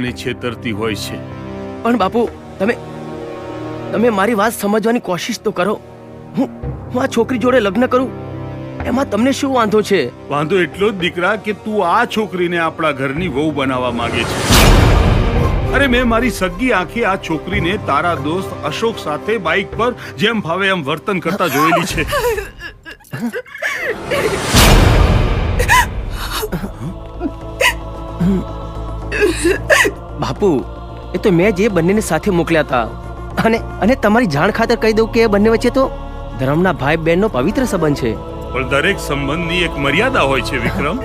ને છેતરતી હોય છે. પણ બાપુ તમે મારી વાત સમજવાની કોશિશ તો કરો. હું આ છોકરી જોડે લગ્ન કરું એમાં તમને શું વાંધો છે? વાંધો એટલો જ દીકરા કે તું આ છોકરીને આપણા ઘરની વહુ બનાવવા માંગે છે. અરે મેં મારી સગી આંખે આ છોકરીને તારા દોસ્ત અશોક સાથે બાઇક પર જેમ ભાવે એમ વર્તન કરતા જોયેલી છે. બાપુ એ તો મેં જે બંનેને સાથે મોકલ્યા હતા અને તમારી જાણ ખાતર કહી દઉં કે એ બંને વચ્ચે તો ધર્મના ભાઈ બહેનનો પવિત્ર સંબંધ છે. પણ દરેક સંબંધની એક મર્યાદા હોય છે વિક્રમ.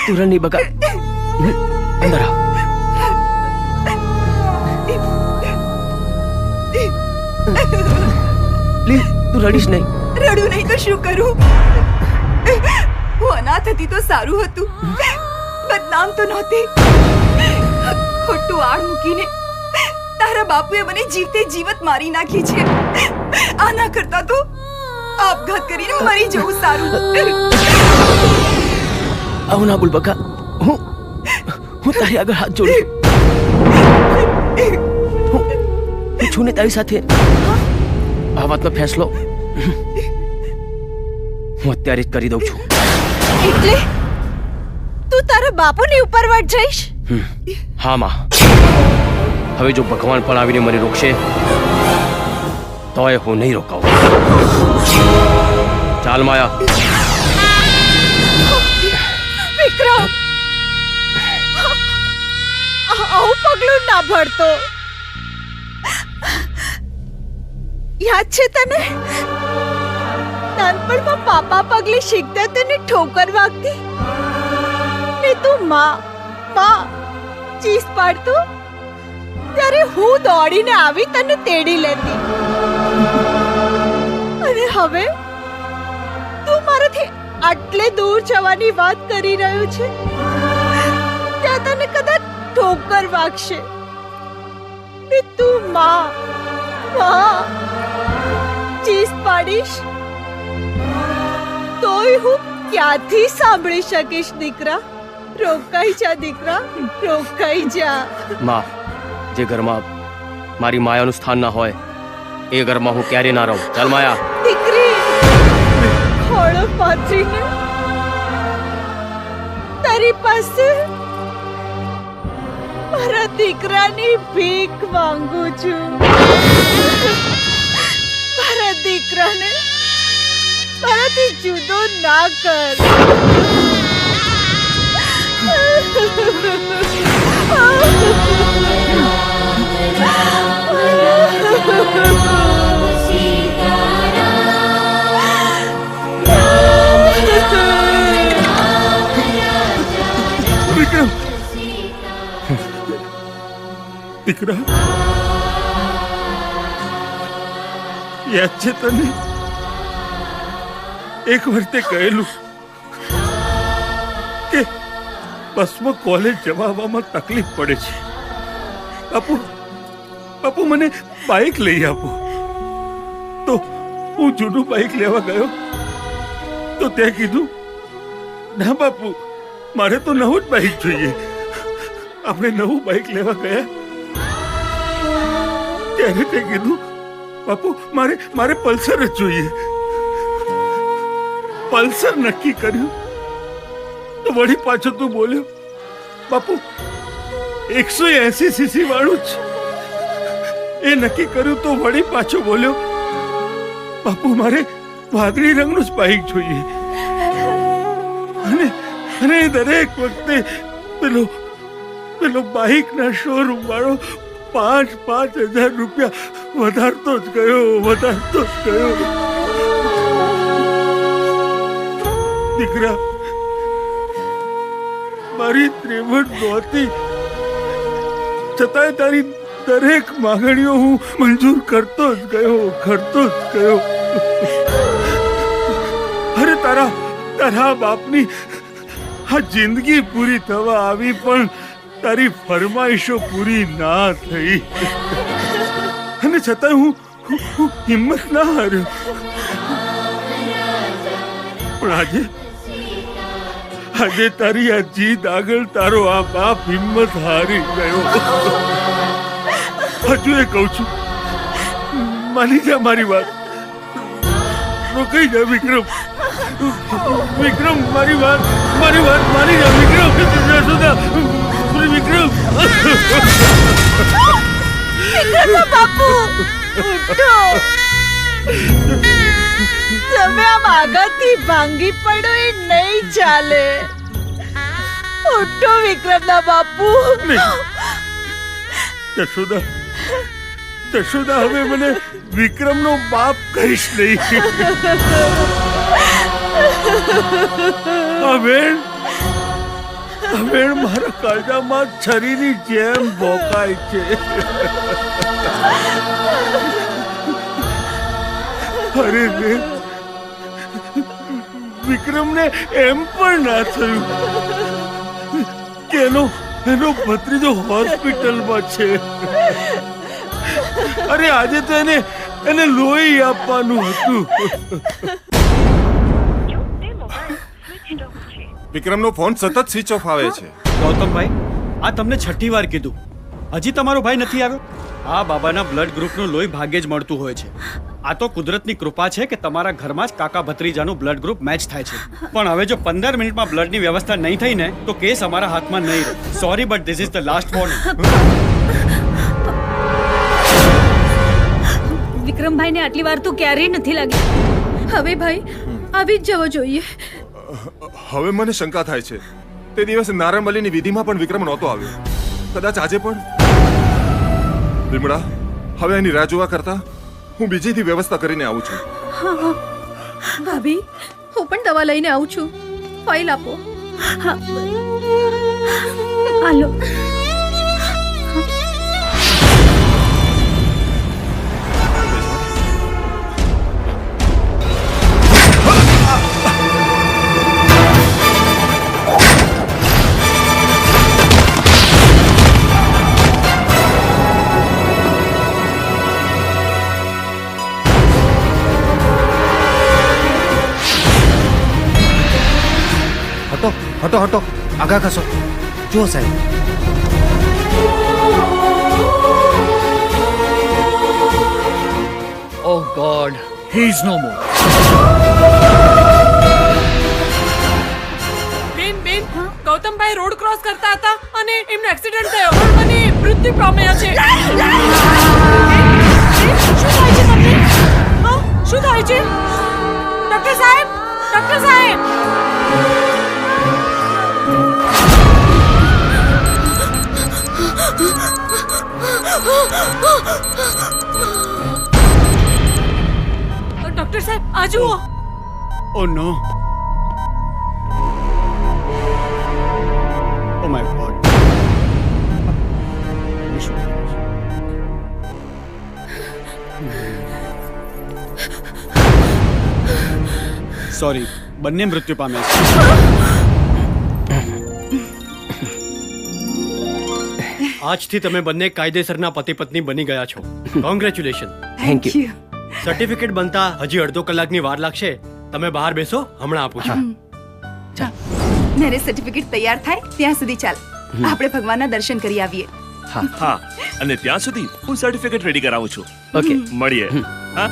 તું રણની બકા અંદર આવ. પ્લીઝ તું રડીશ નહીં. રડું નહીં તો શું કરું? હું અનાથ હતી તો સારું હતું, બદનામ તો નહોતી. ખોટું આડ મૂકીને તારા બાપુએ મને જીવતે જીવત મારી નાખી છે. આના કરતા તો આપઘાત કરીને મરી જવું સારું. આવું ના બોલ બકા. હું તારી આગળ હાથ જોડું. હું છું ને તારી સાથે. આ વાતનો ફેસલો હું અત્યારે જ કરી દઉં છું. એટલે તું તારા બાપુની ઉપર વટ જઈશ? હા માં. હવે જો ભગવાન પણ આવીને મને રોકશે તોય હું નહીં રોકાવું. ચાલ માયા. વિક્રમ, આવું પગલું ના ભરતો. યાદ છે તને નાનપણમાં પાપા પગલે શીખતા તને ઠોકર વાગતી ને તું માં ચીસ પાડતો ત્યારે હું દોડીને આવી તને તેડી લેતી. અને હવે તું મારાથી આટલે દૂર જવાની વાત કરી રહ્યો છે ત્યાં તને કદાચ ઠોકર વાગશે ને તું માં ચીસ પાડીશ તોય હું ક્યાંથી સાંભળી શકીશ? દીકરા, રોકાઈ જા દીકરા, રોકાઈ જા. માં, જે ઘરમાં મારી માયાનું સ્થાન ના હોય એ ઘરમાં હું ક્યારે ના રહું. ચાલ માયા. દીકરી, ખોળો પાથરીને તારી પાસે મારા દીકરાની ભીખ માંગુ છું. મારા દીકરાને મારાથી જુદો ના કર. વિક્રમ, દીકરા, યાદ છે તને એક વખતે કહેલું કે બસમાં કોલેજ જવામાં તકલીફ પડે છે. બાપુ મને બાઇક લઈ આપો. તો હું જૂનું બાઇક લેવા ગયો તો તે કીધું ના બાપુ, મારે તો નવું જ બાઇક જોઈએ. આપણે નવું બાઇક લેવા ગયા ત્યારે તે કીધું બાપુ મારે પલ્સર જ જોઈએ. પલ્સર નક્કી કર્યું તો વળી પાછો તું બોલ્યો બાપુ 180 સીસી વાળું જ. એ નક્કી કર્યું તો વળી પાછો બોલ્યો બાપુ મારે વાદળી રંગનું જ બાઇક જોઈએ. અને દરેક વખતે પેલો બાઇકના શોરૂમ વાળો 5,000 રૂપિયા વધારતો જ ગયો. દીકરા, મારી ત્રેવડ નહોતી છતાંય તારી દરેક માંગણીઓ હું મંજૂર કરતો જ ગયો. અરે તારા બાપની આ જિંદગી પૂરી થવા આવી પણ તારી ફરમાઈશો પૂરી ના થઈ. અને છતાં હું હિંમત ના હાર્યો. પણ આજે તારી આ જીદ આગળ તારો આ બાપ હિંમત હારી ગયો. હજુ એ કહું છું, માની જા મારી વાત. રોકાઈ જા વિક્રમ. વિક્રમ, મારી વાત માની જા વિક્રમ. જશોદા, વિક્રમ. વિક્રમના બાપુ ઉઠો. તમે આમ આગળથી ભાંગી પડો એ નહીં ચાલે. ઉઠો વિક્રમના બાપુ. જશોદા, હવે મને વિક્રમનો બાપ કહીશ નહીં. હવે મારા કાળજામાં છરીની જેમ ભોકાય છે. અરે રે, વિક્રમને એમ પણ ના થયું કે એનો ભત્રીજો હોસ્પિટલમાં છે. અરે આજે તો એને લોહી આપવાનું હતું. વિક્રમનો ફોન સતત સ્વિચ ઓફ આવે છે. ગૌતમભાઈ, આ તમને છઠ્ઠી વાર કીધું, હજી તમારો ભાઈ નથી આવ્યો. આ બાબાના બ્લડ ગ્રુપનું લોહી ભાગ્યે જ મળતું હોય છે. આ તો કુદરતની કૃપા છે કે તમારા ઘરમાં જ કાકા ભત્રીજાનું બ્લડ ગ્રુપ મેચ થાય છે. પણ હવે જો 15 મિનિટમાં બ્લડની વ્યવસ્થા નહીં થઈ ને તો કેસ અમારા હાથમાં નહીં રહે. Sorry, but this is the last warning. વિક્રમભાઈને આટલી વાર તો ક્યારેય નથી લાગી. હવે ભાઈ આવી જ જવો જોઈએ. હવે મને શંકા થાય છે, તે દિવસે નારણબલીની વિધિમાં પણ વિક્રમ નહોતો આવ્યો. કદાચ આજે પણ. લીમડા, હવે એની રાહ જોવા કરતા હું બીજીથી વ્યવસ્થા કરીને આવું છું. ભાભી, હું પણ દવા લઈને આવું છું. ફાઇલ આપો. હાલો. હટો હટો, આગા ખસો. જો સાહેબ, ઓહ ગોડ, હી ઇઝ નો મોર. બેન, ગૌતમભાઈ રોડ ક્રોસ કરતા હતા અને એમનો એક્સિડન્ટ થયો અને મૃત્યુ પામ્યા છે. શું થાય છે તમને? હા, શું થાય છે? ડોક્ટર સાહેબ, ડોક્ટર સાહેબ. ડોક્ટર સાહેબ, આ જુઓ. ઓ નો, ઓ માય ગોડ. સોરી, બંને મૃત્યુ પામ્યા છે. આજથી તમે બંને કાયદેસરના પતિ પત્ની બની ગયા છો. કોંગ્રેચ્યુલેશન. Thank you. સર્ટિફિકેટ બનતા હજી અડધો કલાકની વાર લાગશે. તમે બહાર બેસો, હમણાં આપું છું. મેરેજ સર્ટિફિકેટ તૈયાર થાય ત્યાં સુધી ચાલ આપણે ભગવાનના દર્શન કરી આવીએ. હા, અને ત્યાં સુધી હું સર્ટિફિકેટ રેડી કરાવું છું. ઓકે, મળીએ. હા.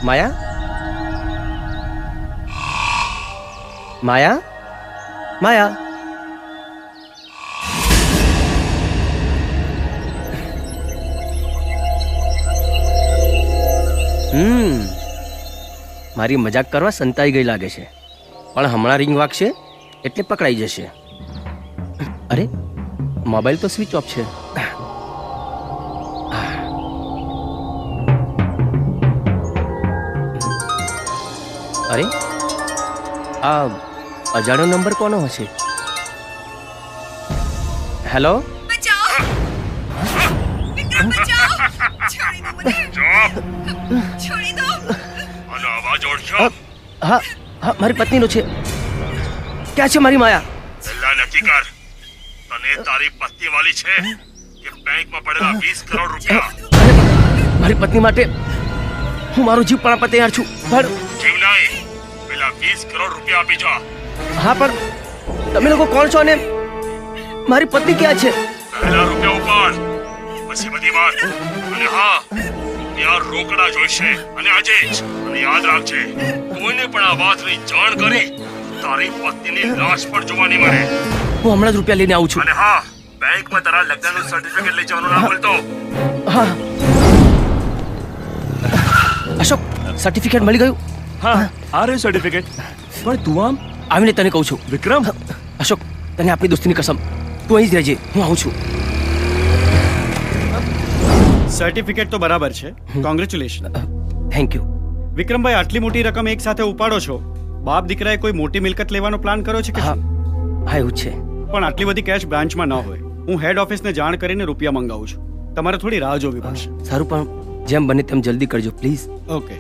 માયા, માયા, માયા. મારી મજાક કરવા સંતાઈ ગઈ લાગે છે, પણ હમણાં રિંગ વાગશે એટલે પકડાઈ જશે. અરે, મોબાઈલ તો સ્વિચ ઓફ છે. અરે, આ અજાણ્યો નંબર કોનો હશે? હેલો, બચાઓ, છોડી દો મને. છોડી દો. આનો અવાજ ઓળખ્યો હા હા મારી પત્નીનો છે. ક્યાં છે મારી માયા? પહેલા નક્કી કર તને તારી પત્ની વાલી છે કે બેંકમાં પડેલા 20 કરોડ રૂપિયા? મારી પત્ની માટે હું મારો જીવ પણ આપવા તૈયાર છું. પણ જીવ નહીં, પેલા 20 કરોડ રૂપિયા આપી જા. હા પણ તમે લોકો કોણ છો અને મારી પત્ની ક્યાં છે? પહેલા રૂપિયા ઉપાડ, પછી બધી વાત. અને હા, ત્યાં રોકડા જોઈશે અને આજે જ. અને યાદ રાખજે, કોઈને પણ આ વાતની જાણ કરી તારી પત્નીની લાશ પણ જોવા નહીં મળે. હું હમણાં જ રૂપિયા લઈને આવું છું. અને હા, બેંકમાં તારા લગ્નનું સર્ટિફિકેટ લઈ જવાનું ના ભૂલતો. હા અશોક સર્ટિફિકેટ મળી ગયું? હા, આ રહ્યું સર્ટિફિકેટ. પણ તું આમ આવીને તને કહું છું. વિક્રમ, અશોક તને આપણી દોસ્તીની કસમ, તું અહીં જ રહેજે, હું આવું છું. સર્ટિફિકેટ તો બરાબર છે, કોંગ્રેચ્યુલેશન. Thank you. વિક્રમભાઈ, આટલી મોટી રકમ એક સાથે ઉપાડો છો. બાપ દીકરાએ કોઈ મોટી મિલકત લેવાનો પ્લાન કર્યો છે કે હા શું? હા એવું જ છે. પણ આટલી બધી કેશ બ્રાન્ચમાં ન હોય. હું હેડ ઓફિસને જાણ કરીને રૂપિયા મંગાવું છું. તમારે થોડી રાહ જોવી પડશે. સારું પણ જેમ બને તેમ જલ્દી કરજો પ્લીઝ. ઓકે.